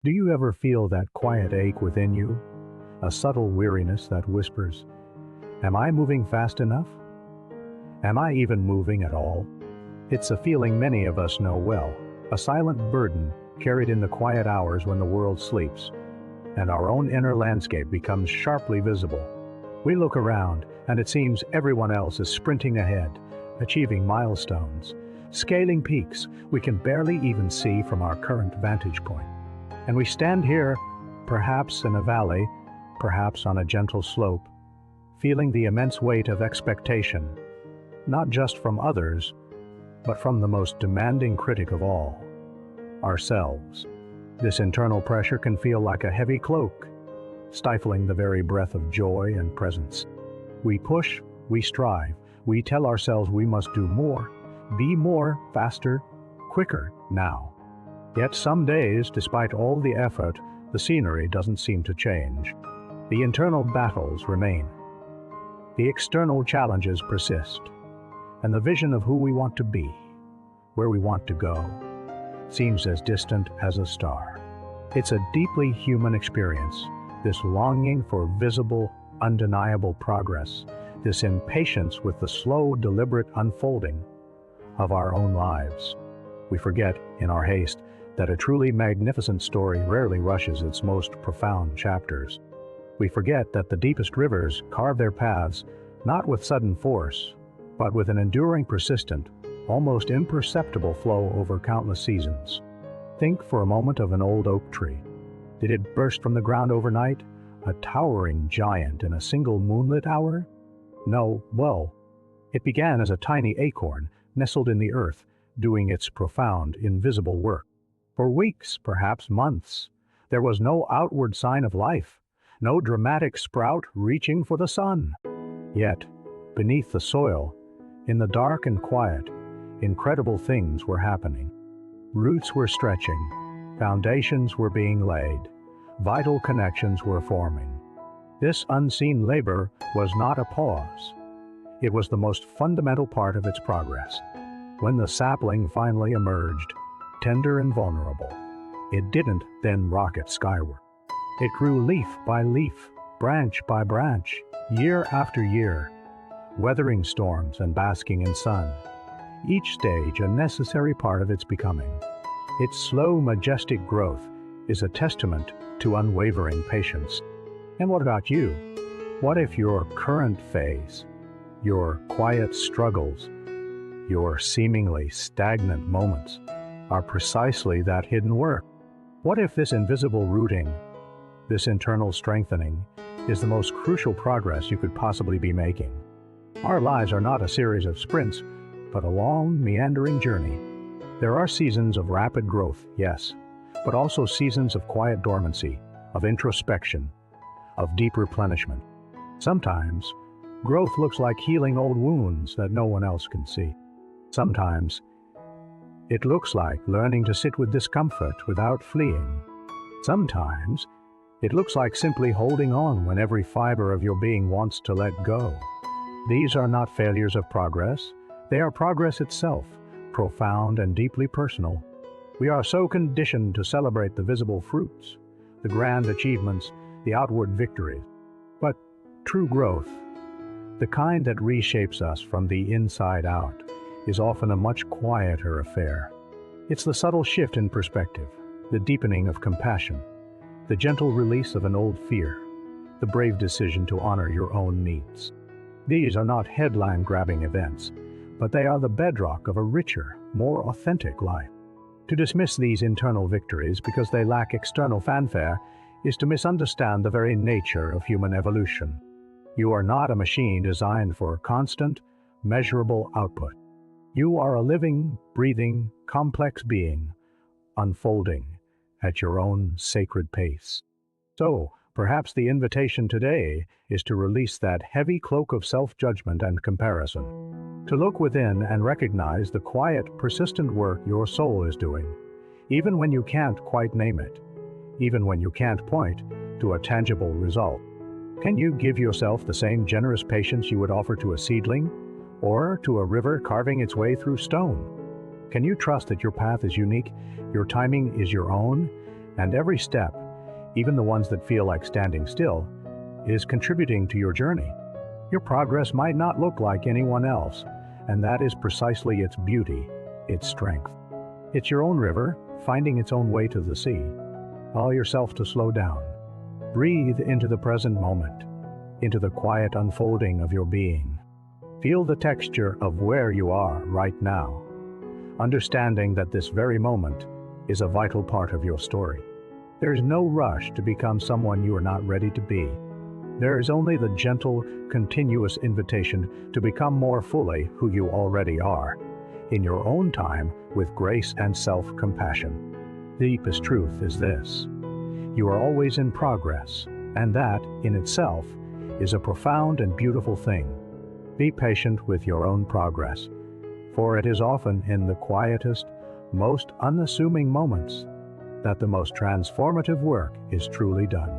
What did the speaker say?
Do you ever feel that quiet ache within you? A subtle weariness that whispers, "Am I moving fast enough? Am I even moving at all?" It's a feeling many of us know well, a silent burden carried in the quiet hours when the world sleeps, and our own inner landscape becomes sharply visible. We look around, and it seems everyone else is sprinting ahead, achieving milestones, scaling peaks we can barely even see from our current vantage point. And we stand here, perhaps in a valley, perhaps on a gentle slope, feeling the immense weight of expectation, not just from others, but from the most demanding critic of all, ourselves. This internal pressure can feel like a heavy cloak, stifling the very breath of joy and presence. We push, we strive, we tell ourselves we must do more, be more, faster, quicker, now. Yet some days, despite all the effort, the scenery doesn't seem to change. The internal battles remain. The external challenges persist, and the vision of who we want to be, where we want to go, seems as distant as a star. It's a deeply human experience, this longing for visible, undeniable progress, this impatience with the slow, deliberate unfolding of our own lives. We forget, in our haste, that a truly magnificent story rarely rushes its most profound chapters. We forget that the deepest rivers carve their paths not with sudden force, but with an enduring, persistent, almost imperceptible flow over countless seasons. Think for a moment of an old oak tree. Did it burst from the ground overnight, a towering giant in a single moonlit hour? No, well, it began as a tiny acorn nestled in the earth, doing its profound, invisible work. For weeks, perhaps months, there was no outward sign of life, no dramatic sprout reaching for the sun. Yet, beneath the soil, in the dark and quiet, incredible things were happening. Roots were stretching, foundations were being laid, vital connections were forming. This unseen labor was not a pause. It was the most fundamental part of its progress. When the sapling finally emerged, tender and vulnerable, it didn't then rocket skyward. It grew leaf by leaf, branch by branch, year after year, weathering storms and basking in sun, each stage a necessary part of its becoming. Its slow, majestic growth is a testament to unwavering patience. And what about you? What if your current phase, your quiet struggles, your seemingly stagnant moments are precisely that hidden work? What if this invisible rooting, this internal strengthening, is the most crucial progress you could possibly be making? Our lives are not a series of sprints, but a long, meandering journey. There are seasons of rapid growth, yes, but also seasons of quiet dormancy, of introspection, of deep replenishment. Sometimes, growth looks like healing old wounds that no one else can see. Sometimes, it looks like learning to sit with discomfort without fleeing. Sometimes, it looks like simply holding on when every fiber of your being wants to let go. These are not failures of progress. They are progress itself, profound and deeply personal. We are so conditioned to celebrate the visible fruits, the grand achievements, the outward victories. But true growth, the kind that reshapes us from the inside out, is often a much quieter affair. It's the subtle shift in perspective, the deepening of compassion, the gentle release of an old fear, the brave decision to honor your own needs. These are not headline-grabbing events, but they are the bedrock of a richer, more authentic life. To dismiss these internal victories because they lack external fanfare is to misunderstand the very nature of human evolution. You are not a machine designed for constant, measurable output. You are a living, breathing, complex being, unfolding at your own sacred pace. So, perhaps the invitation today is to release that heavy cloak of self-judgment and comparison, to look within and recognize the quiet, persistent work your soul is doing, even when you can't quite name it, even when you can't point to a tangible result. Can you give yourself the same generous patience you would offer to a seedling, or to a river carving its way through stone? Can you trust that your path is unique, your timing is your own, And every step, even the ones that feel like standing still, is contributing to your journey. Your progress might not look like anyone else, and that is precisely its beauty, its strength. It's your own river, finding its own way to the sea. Allow yourself to slow down. Breathe into the present moment, into the quiet unfolding of your being. Feel the texture of where you are right now, understanding that this very moment is a vital part of your story. There is no rush to become someone you are not ready to be. There is only the gentle, continuous invitation to become more fully who you already are, in your own time with grace and self-compassion. The deepest truth is this: you are always in progress, and that, in itself, is a profound and beautiful thing. Be patient with your own progress, for it is often in the quietest, most unassuming moments that the most transformative work is truly done.